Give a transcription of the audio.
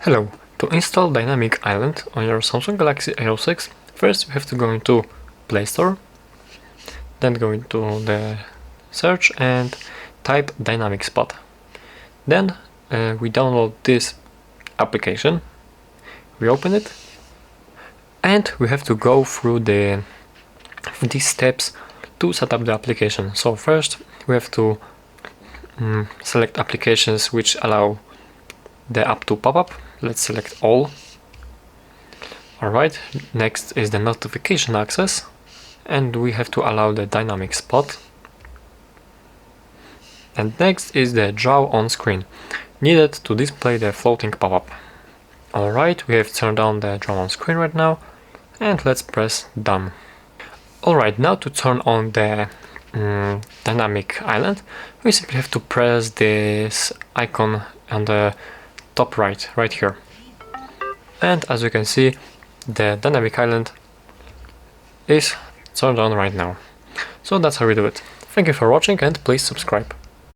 Hello, to install Dynamic Island on your Samsung Galaxy A06, first you have to go into Play Store, then go into the search and type Dynamic Spot. Then we download this application, we open it, and we have to go through these steps to set up the application. So first we have to select applications which allow the app to pop up. Let's select all. Alright, next is the notification access, and we have to allow the dynamic spot. And next is the draw on screen, needed to display the floating pop-up. Alright, we have turned on the draw on screen right now, and let's press done. Alright, now to turn on the dynamic island, we simply have to press this icon on the top right here. And as you can see, the dynamic island is turned on right now. So that's how we do it. Thank you for watching and please subscribe.